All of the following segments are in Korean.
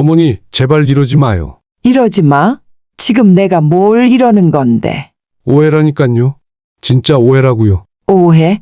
어머니, 제발 이러지 마요. 이러지 마. 지금 내가 뭘 이러는 건데. 오해라니깐요. 진짜 오해라고요. 오해?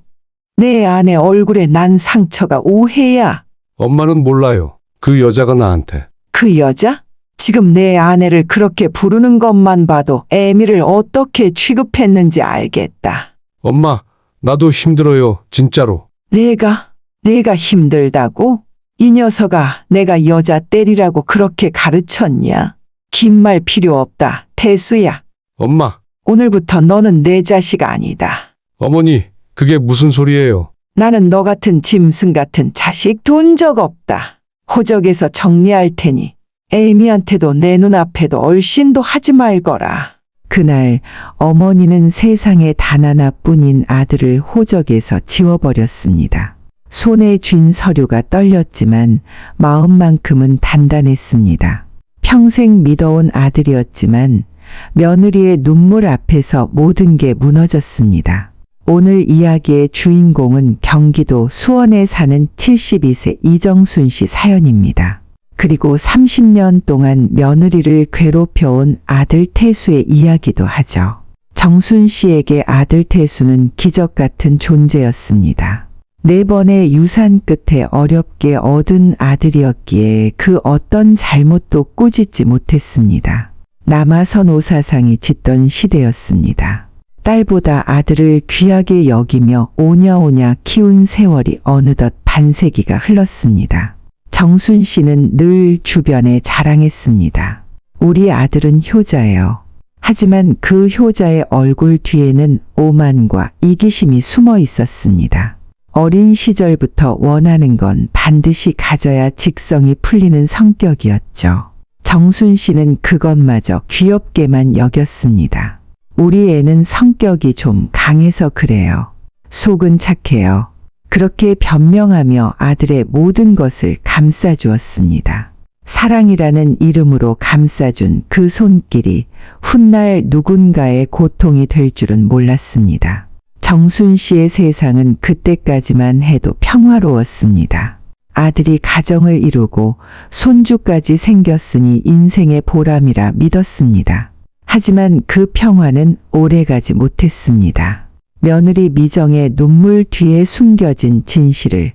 내 아내 얼굴에 난 상처가 오해야. 엄마는 몰라요. 그 여자가 나한테. 그 여자? 지금 내 아내를 그렇게 부르는 것만 봐도 애미를 어떻게 취급했는지 알겠다. 엄마, 나도 힘들어요. 진짜로. 내가 힘들다고? 이 녀석아, 내가 여자 때리라고 그렇게 가르쳤냐? 긴 말 필요 없다. 태수야. 엄마, 오늘부터 너는 내 자식 아니다. 어머니, 그게 무슨 소리예요? 나는 너 같은 짐승 같은 자식 둔 적 없다. 호적에서 정리할 테니 애미한테도 내 눈앞에도 얼씬도 하지 말거라. 그날 어머니는 세상에 단 하나뿐인 아들을 호적에서 지워버렸습니다. 손에 쥔 서류가 떨렸지만 마음만큼은 단단했습니다. 평생 믿어온 아들이었지만 며느리의 눈물 앞에서 모든 게 무너졌습니다. 오늘 이야기의 주인공은 경기도 수원에 사는 72세 이정순 씨 사연입니다. 그리고 30년 동안 며느리를 괴롭혀온 아들 태수의 이야기도 하죠. 정순 씨에게 아들 태수는 기적 같은 존재였습니다. 4번의 유산 끝에 어렵게 얻은 아들이었기에 그 어떤 잘못도 꾸짖지 못했습니다. 남아선 오사상이 짙던 시대였습니다. 딸보다 아들을 귀하게 여기며 오냐오냐 키운 세월이 어느덧 반세기가 흘렀습니다. 정순 씨는 늘 주변에 자랑했습니다. 우리 아들은 효자예요. 하지만 그 효자의 얼굴 뒤에는 오만과 이기심이 숨어 있었습니다. 어린 시절부터 원하는 건 반드시 가져야 직성이 풀리는 성격이었죠. 정순 씨는 그것마저 귀엽게만 여겼습니다. 우리 애는 성격이 좀 강해서 그래요. 속은 착해요. 그렇게 변명하며 아들의 모든 것을 감싸주었습니다. 사랑이라는 이름으로 감싸준 그 손길이 훗날 누군가의 고통이 될 줄은 몰랐습니다. 정순 씨의 세상은 그때까지만 해도 평화로웠습니다. 아들이 가정을 이루고 손주까지 생겼으니 인생의 보람이라 믿었습니다. 하지만 그 평화는 오래가지 못했습니다. 며느리 미정의 눈물 뒤에 숨겨진 진실을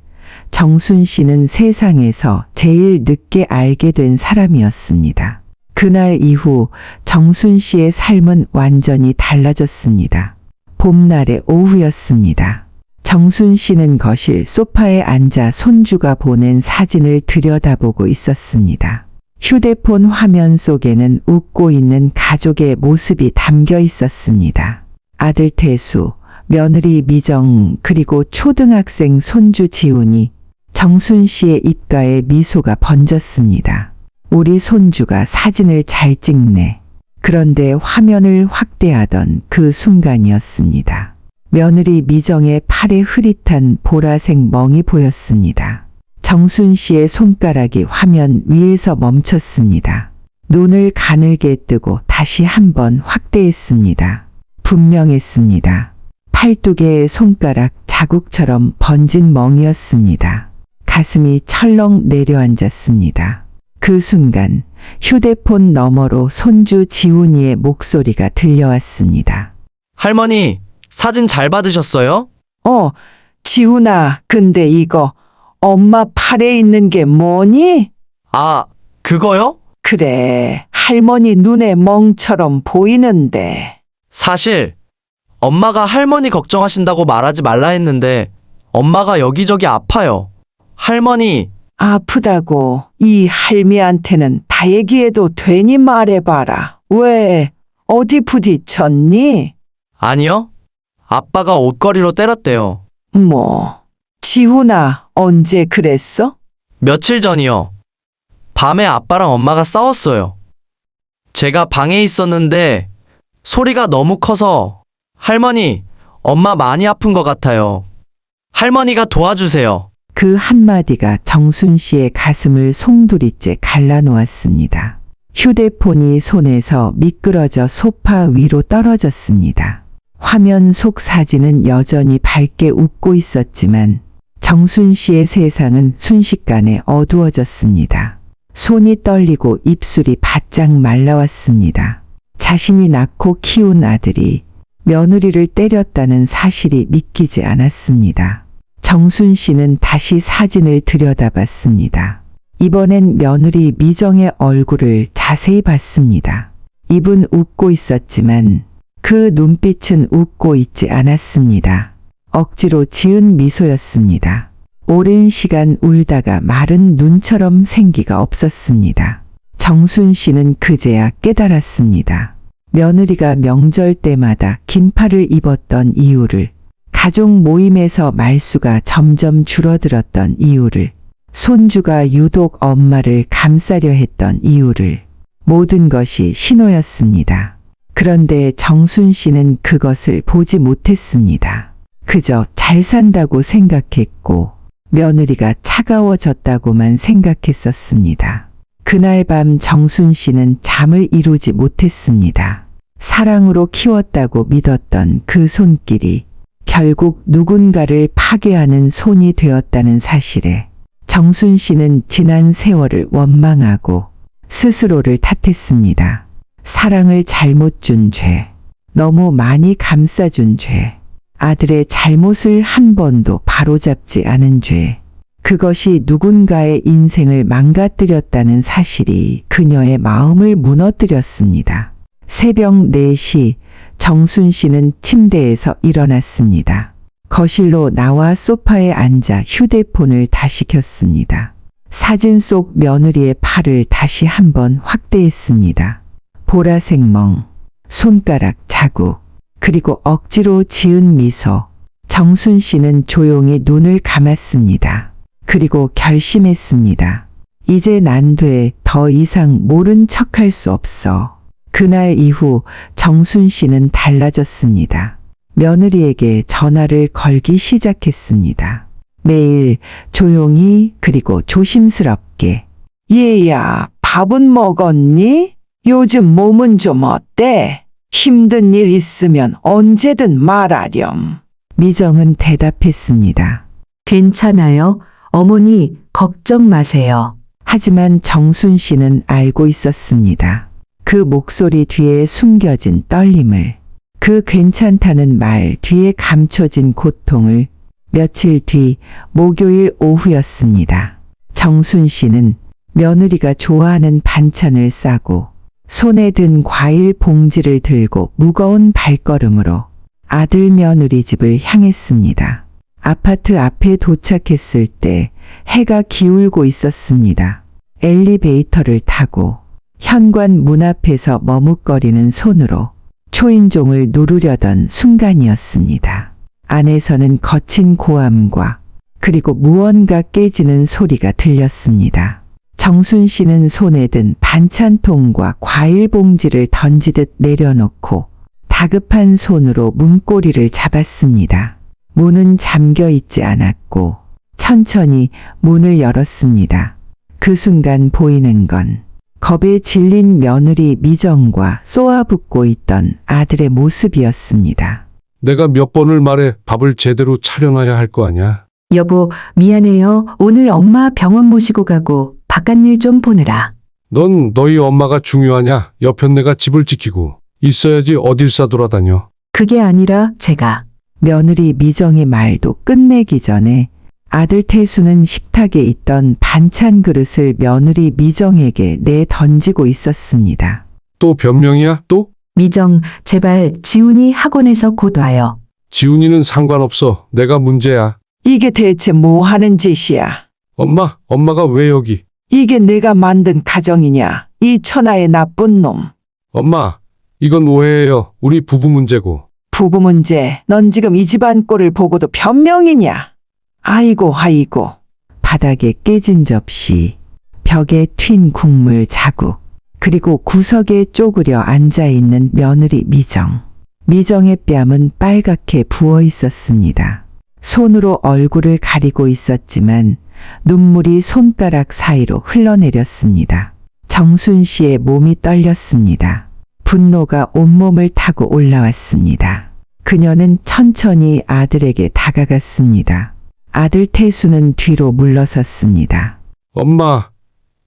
정순 씨는 세상에서 제일 늦게 알게 된 사람이었습니다. 그날 이후 정순 씨의 삶은 완전히 달라졌습니다. 봄날의 오후였습니다. 정순 씨는 거실 소파에 앉아 손주가 보낸 사진을 들여다보고 있었습니다. 휴대폰 화면 속에는 웃고 있는 가족의 모습이 담겨 있었습니다. 아들 태수, 며느리 미정, 그리고 초등학생 손주 지훈이 정순 씨의 입가에 미소가 번졌습니다. 우리 손주가 사진을 잘 찍네. 그런데 화면을 확대하던 그 순간이었습니다. 며느리 미정의 팔에 흐릿한 보라색 멍이 보였습니다. 정순 씨의 손가락이 화면 위에서 멈췄습니다. 눈을 가늘게 뜨고 다시 한번 확대했습니다. 분명했습니다. 팔뚝의 손가락 자국처럼 번진 멍이었습니다. 가슴이 철렁 내려앉았습니다. 그 순간 휴대폰 너머로 손주 지훈이의 목소리가 들려왔습니다. 할머니, 사진 잘 받으셨어요? 지훈아, 근데 이거 엄마 팔에 있는 게 뭐니? 아, 그거요? 그래, 할머니 눈에 멍처럼 보이는데. 사실 엄마가 할머니 걱정하신다고 말하지 말라 했는데 엄마가 여기저기 아파요. 할머니, 아프다고 이 할미한테는 다 얘기해도 되니 말해봐라. 왜? 어디 부딪혔니? 아니요. 아빠가 옷걸이로 때렸대요. 지훈아, 언제 그랬어? 며칠 전이요. 밤에 아빠랑 엄마가 싸웠어요. 제가 방에 있었는데 소리가 너무 커서 할머니, 엄마 많이 아픈 것 같아요. 할머니가 도와주세요. 그 한마디가 정순 씨의 가슴을 송두리째 갈라놓았습니다. 휴대폰이 손에서 미끄러져 소파 위로 떨어졌습니다. 화면 속 사진은 여전히 밝게 웃고 있었지만 정순 씨의 세상은 순식간에 어두워졌습니다. 손이 떨리고 입술이 바짝 말라왔습니다. 자신이 낳고 키운 아들이 며느리를 때렸다는 사실이 믿기지 않았습니다. 정순 씨는 다시 사진을 들여다봤습니다. 이번엔 며느리 미정의 얼굴을 자세히 봤습니다. 입은 웃고 있었지만 그 눈빛은 웃고 있지 않았습니다. 억지로 지은 미소였습니다. 오랜 시간 울다가 마른 눈처럼 생기가 없었습니다. 정순 씨는 그제야 깨달았습니다. 며느리가 명절 때마다 긴팔을 입었던 이유를, 가족 모임에서 말수가 점점 줄어들었던 이유를, 손주가 유독 엄마를 감싸려 했던 이유를, 모든 것이 신호였습니다. 그런데 정순 씨는 그것을 보지 못했습니다. 그저 잘 산다고 생각했고 며느리가 차가워졌다고만 생각했었습니다. 그날 밤 정순 씨는 잠을 이루지 못했습니다. 사랑으로 키웠다고 믿었던 그 손길이 결국 누군가를 파괴하는 손이 되었다는 사실에 정순 씨는 지난 세월을 원망하고 스스로를 탓했습니다. 사랑을 잘못 준 죄, 너무 많이 감싸준 죄, 아들의 잘못을 한 번도 바로잡지 않은 죄, 그것이 누군가의 인생을 망가뜨렸다는 사실이 그녀의 마음을 무너뜨렸습니다. 새벽 4시 정순 씨는 침대에서 일어났습니다. 거실로 나와 소파에 앉아 휴대폰을 다시 켰습니다. 사진 속 며느리의 팔을 다시 한번 확대했습니다. 보라색 멍, 손가락 자국, 그리고 억지로 지은 미소. 정순 씨는 조용히 눈을 감았습니다. 그리고 결심했습니다. 이제 난 돼. 더 이상 모른 척할 수 없어. 그날 이후 정순 씨는 달라졌습니다. 며느리에게 전화를 걸기 시작했습니다. 매일 조용히 그리고 조심스럽게. 얘야, 밥은 먹었니? 요즘 몸은 좀 어때? 힘든 일 있으면 언제든 말하렴. 미정은 대답했습니다. 괜찮아요. 어머니, 걱정 마세요. 하지만 정순 씨는 알고 있었습니다. 그 목소리 뒤에 숨겨진 떨림을, 그 괜찮다는 말 뒤에 감춰진 고통을. 며칠 뒤 목요일 오후였습니다. 정순 씨는 며느리가 좋아하는 반찬을 싸고 손에 든 과일 봉지를 들고 무거운 발걸음으로 아들 며느리 집을 향했습니다. 아파트 앞에 도착했을 때 해가 기울고 있었습니다. 엘리베이터를 타고 현관 문 앞에서 머뭇거리는 손으로 초인종을 누르려던 순간이었습니다. 안에서는 거친 고함과 그리고 무언가 깨지는 소리가 들렸습니다. 정순 씨는 손에 든 반찬통과 과일 봉지를 던지듯 내려놓고 다급한 손으로 문고리를 잡았습니다. 문은 잠겨 있지 않았고 천천히 문을 열었습니다. 그 순간 보이는 건 겁에 질린 며느리 미정과 쏘아붙고 있던 아들의 모습이었습니다. 내가 몇 번을 말해 밥을 제대로 차려놔야 할 거 아냐? 여보, 미안해요. 오늘 엄마 병원 모시고 가고 바깥일 좀 보느라. 넌 너희 엄마가 중요하냐? 옆엔 내가 집을 지키고 있어야지 어딜 싸돌아다녀. 그게 아니라 제가. 며느리 미정의 말도 끝내기 전에 아들 태수는 식탁에 있던 반찬 그릇을 며느리 미정에게 내던지고 있었습니다. 또 변명이야? 또? 미정, 제발 지훈이 학원에서 곧 와요. 지훈이는 상관없어. 내가 문제야. 이게 대체 뭐 하는 짓이야? 엄마가 왜 여기? 이게 내가 만든 가정이냐? 이 천하의 나쁜 놈. 엄마, 이건 오해예요. 우리 부부 문제고. 부부 문제. 넌 지금 이 집안 꼴을 보고도 변명이냐? 아이고. 바닥에 깨진 접시, 벽에 튄 국물 자국, 그리고 구석에 쪼그려 앉아있는 며느리 미정. 미정의 뺨은 빨갛게 부어 있었습니다. 손으로 얼굴을 가리고 있었지만 눈물이 손가락 사이로 흘러내렸습니다. 정순 씨의 몸이 떨렸습니다. 분노가 온몸을 타고 올라왔습니다. 그녀는 천천히 아들에게 다가갔습니다. 아들 태수는 뒤로 물러섰습니다. 엄마,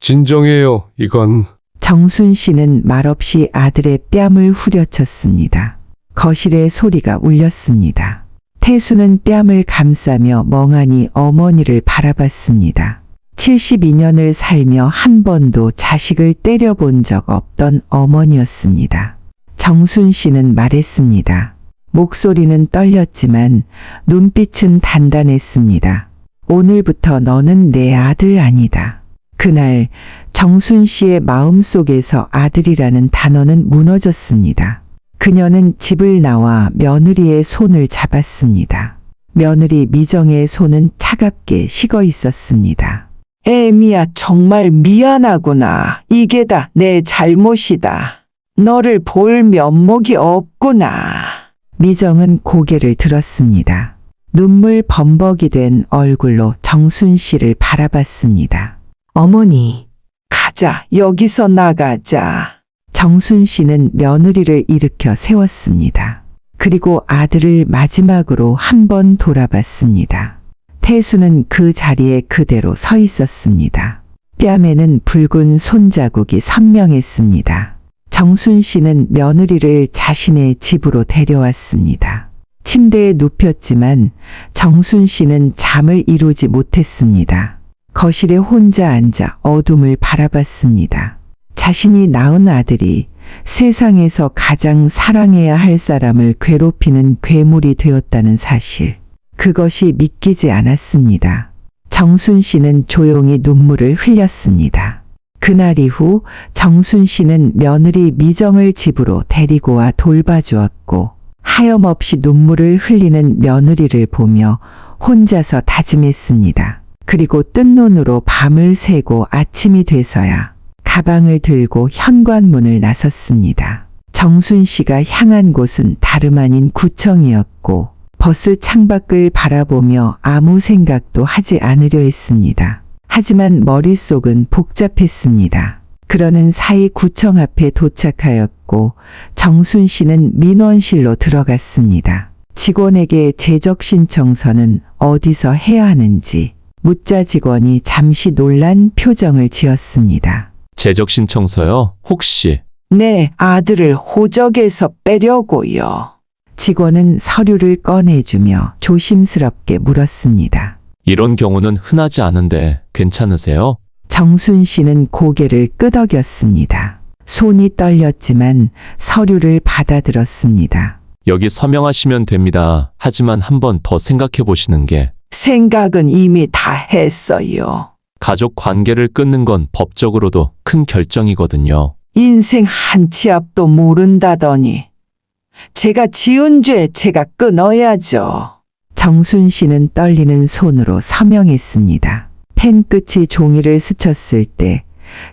진정해요. 이건 정순 씨는 말없이 아들의 뺨을 후려쳤습니다. 거실에 소리가 울렸습니다. 태수는 뺨을 감싸며 멍하니 어머니를 바라봤습니다. 72년을 살며 한 번도 자식을 때려본 적 없던 어머니였습니다. 정순 씨는 말했습니다. 목소리는 떨렸지만 눈빛은 단단했습니다. 오늘부터 너는 내 아들 아니다. 그날 정순 씨의 마음속에서 아들이라는 단어는 무너졌습니다. 그녀는 집을 나와 며느리의 손을 잡았습니다. 며느리 미정의 손은 차갑게 식어 있었습니다. 애미야, 정말 미안하구나. 이게 다 내 잘못이다. 너를 볼 면목이 없구나. 미정은 고개를 들었습니다. 눈물 범벅이 된 얼굴로 정순 씨를 바라봤습니다. 어머니, 가자, 여기서 나가자. 정순 씨는 며느리를 일으켜 세웠습니다. 그리고 아들을 마지막으로 한 번 돌아봤습니다. 태수는 그 자리에 그대로 서 있었습니다. 뺨에는 붉은 손자국이 선명했습니다. 정순 씨는 며느리를 자신의 집으로 데려왔습니다. 침대에 눕혔지만 정순 씨는 잠을 이루지 못했습니다. 거실에 혼자 앉아 어둠을 바라봤습니다. 자신이 낳은 아들이 세상에서 가장 사랑해야 할 사람을 괴롭히는 괴물이 되었다는 사실. 그것이 믿기지 않았습니다. 정순 씨는 조용히 눈물을 흘렸습니다. 그날 이후 정순 씨는 며느리 미정을 집으로 데리고 와 돌봐주었고 하염없이 눈물을 흘리는 며느리를 보며 혼자서 다짐했습니다. 그리고 뜬 눈으로 밤을 새고 아침이 돼서야 가방을 들고 현관문을 나섰습니다. 정순 씨가 향한 곳은 다름 아닌 구청이었고 버스 창밖을 바라보며 아무 생각도 하지 않으려 했습니다. 하지만 머릿속은 복잡했습니다. 그러는 사이 구청 앞에 도착하였고 정순 씨는 민원실로 들어갔습니다. 직원에게 재적 신청서는 어디서 해야 하는지 묻자 직원이 잠시 놀란 표정을 지었습니다. 재적 신청서요? 혹시 네, 아들을 호적에서 빼려고요. 직원은 서류를 꺼내주며 조심스럽게 물었습니다. 이런 경우는 흔하지 않은데 괜찮으세요? 정순 씨는 고개를 끄덕였습니다. 손이 떨렸지만 서류를 받아들었습니다. 여기 서명하시면 됩니다. 하지만 한 번 더 생각해 보시는 게 생각은 이미 다 했어요. 가족 관계를 끊는 건 법적으로도 큰 결정이거든요. 인생 한 치 앞도 모른다더니 제가 지은 죄 제가 끊어야죠. 정순 씨는 떨리는 손으로 서명했습니다. 펜 끝이 종이를 스쳤을 때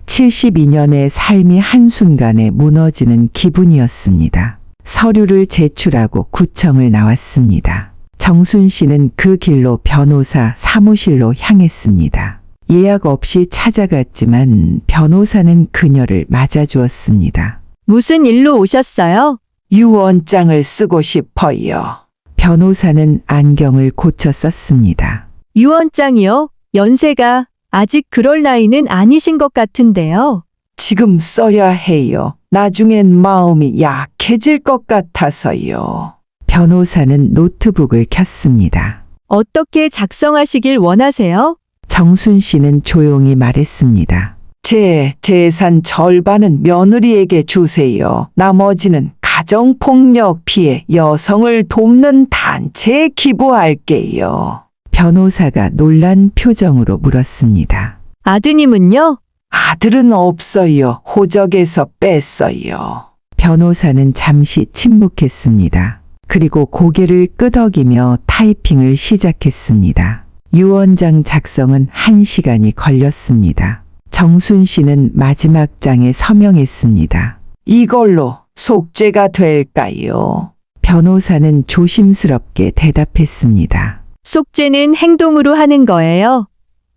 72년의 삶이 한순간에 무너지는 기분이었습니다. 서류를 제출하고 구청을 나왔습니다. 정순 씨는 그 길로 변호사 사무실로 향했습니다. 예약 없이 찾아갔지만 변호사는 그녀를 맞아주었습니다. 무슨 일로 오셨어요? 유언장을 쓰고 싶어요. 변호사는 안경을 고쳐 썼습니다. 유언장이요? 연세가 아직 그럴 나이는 아니신 것 같은데요. 지금 써야 해요. 나중엔 마음이 약해질 것 같아서요. 변호사는 노트북을 켰습니다. 어떻게 작성하시길 원하세요? 정순 씨는 조용히 말했습니다. 제 재산 절반은 며느리에게 주세요. 나머지는 가정폭력 피해 여성을 돕는 단체에 기부할게요. 변호사가 놀란 표정으로 물었습니다. 아드님은요? 아들은 없어요. 호적에서 뺐어요. 변호사는 잠시 침묵했습니다. 그리고 고개를 끄덕이며 타이핑을 시작했습니다. 유언장 작성은 1시간이 걸렸습니다. 정순 씨는 마지막 장에 서명했습니다. 이걸로 속죄가 될까요? 변호사는 조심스럽게 대답했습니다. 속죄는 행동으로 하는 거예요.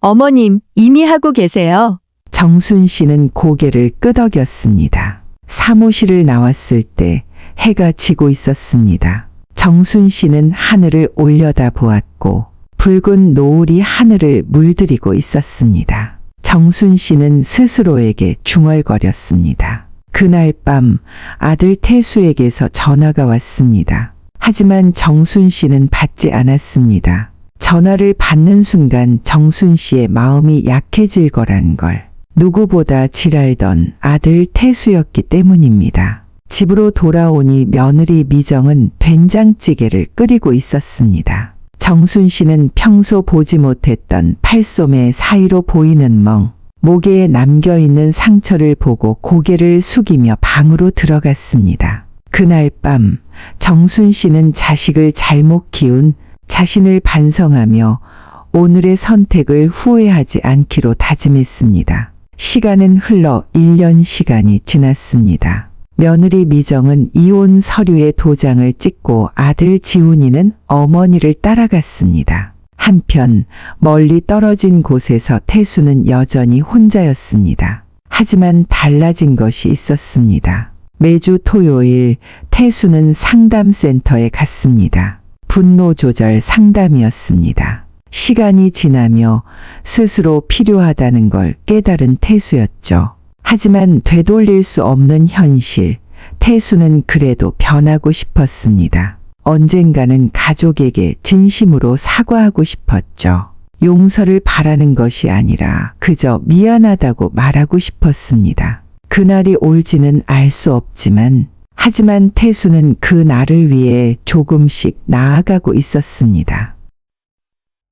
어머님, 이미 하고 계세요. 정순 씨는 고개를 끄덕였습니다. 사무실을 나왔을 때 해가 지고 있었습니다. 정순 씨는 하늘을 올려다 보았고 붉은 노을이 하늘을 물들이고 있었습니다. 정순 씨는 스스로에게 중얼거렸습니다. 그날 밤 아들 태수에게서 전화가 왔습니다. 하지만 정순 씨는 받지 않았습니다. 전화를 받는 순간 정순 씨의 마음이 약해질 거란 걸 누구보다 잘 알던 아들 태수였기 때문입니다. 집으로 돌아오니 며느리 미정은 된장찌개를 끓이고 있었습니다. 정순 씨는 평소 보지 못했던 팔솜의 사이로 보이는 멍, 목에 남겨있는 상처를 보고 고개를 숙이며 방으로 들어갔습니다. 그날 밤 정순 씨는 자식을 잘못 키운 자신을 반성하며 오늘의 선택을 후회하지 않기로 다짐했습니다. 시간은 흘러 1년 시간이 지났습니다. 며느리 미정은 이혼 서류에 도장을 찍고 아들 지훈이는 어머니를 따라갔습니다. 한편 멀리 떨어진 곳에서 태수는 여전히 혼자였습니다. 하지만 달라진 것이 있었습니다. 매주 토요일 태수는 상담센터에 갔습니다. 분노 조절 상담이었습니다. 시간이 지나며 스스로 필요하다는 걸 깨달은 태수였죠. 하지만 되돌릴 수 없는 현실, 태수는 그래도 변하고 싶었습니다. 언젠가는 가족에게 진심으로 사과하고 싶었죠. 용서를 바라는 것이 아니라 그저 미안하다고 말하고 싶었습니다. 그날이 올지는 알 수 없지만, 하지만 태수는 그 날을 위해 조금씩 나아가고 있었습니다.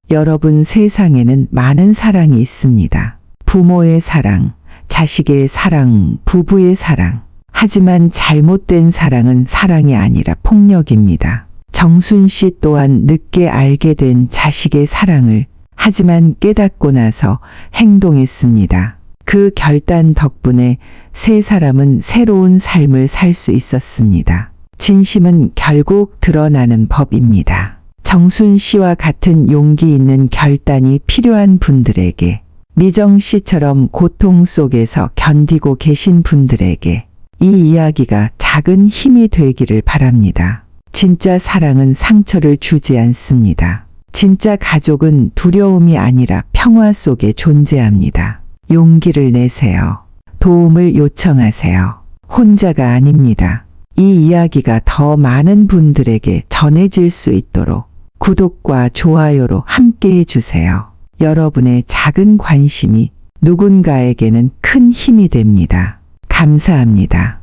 여러분, 세상에는 많은 사랑이 있습니다. 부모의 사랑, 자식의 사랑, 부부의 사랑. 하지만 잘못된 사랑은 사랑이 아니라 폭력입니다. 정순 씨 또한 늦게 알게 된 자식의 사랑을 하지만 깨닫고 나서 행동했습니다. 그 결단 덕분에 세 사람은 새로운 삶을 살 수 있었습니다. 진심은 결국 드러나는 법입니다. 정순 씨와 같은 용기 있는 결단이 필요한 분들에게, 미정 씨처럼 고통 속에서 견디고 계신 분들에게 이 이야기가 작은 힘이 되기를 바랍니다. 진짜 사랑은 상처를 주지 않습니다. 진짜 가족은 두려움이 아니라 평화 속에 존재합니다. 용기를 내세요. 도움을 요청하세요. 혼자가 아닙니다. 이 이야기가 더 많은 분들에게 전해질 수 있도록 구독과 좋아요로 함께 해주세요. 여러분의 작은 관심이 누군가에게는 큰 힘이 됩니다. 감사합니다.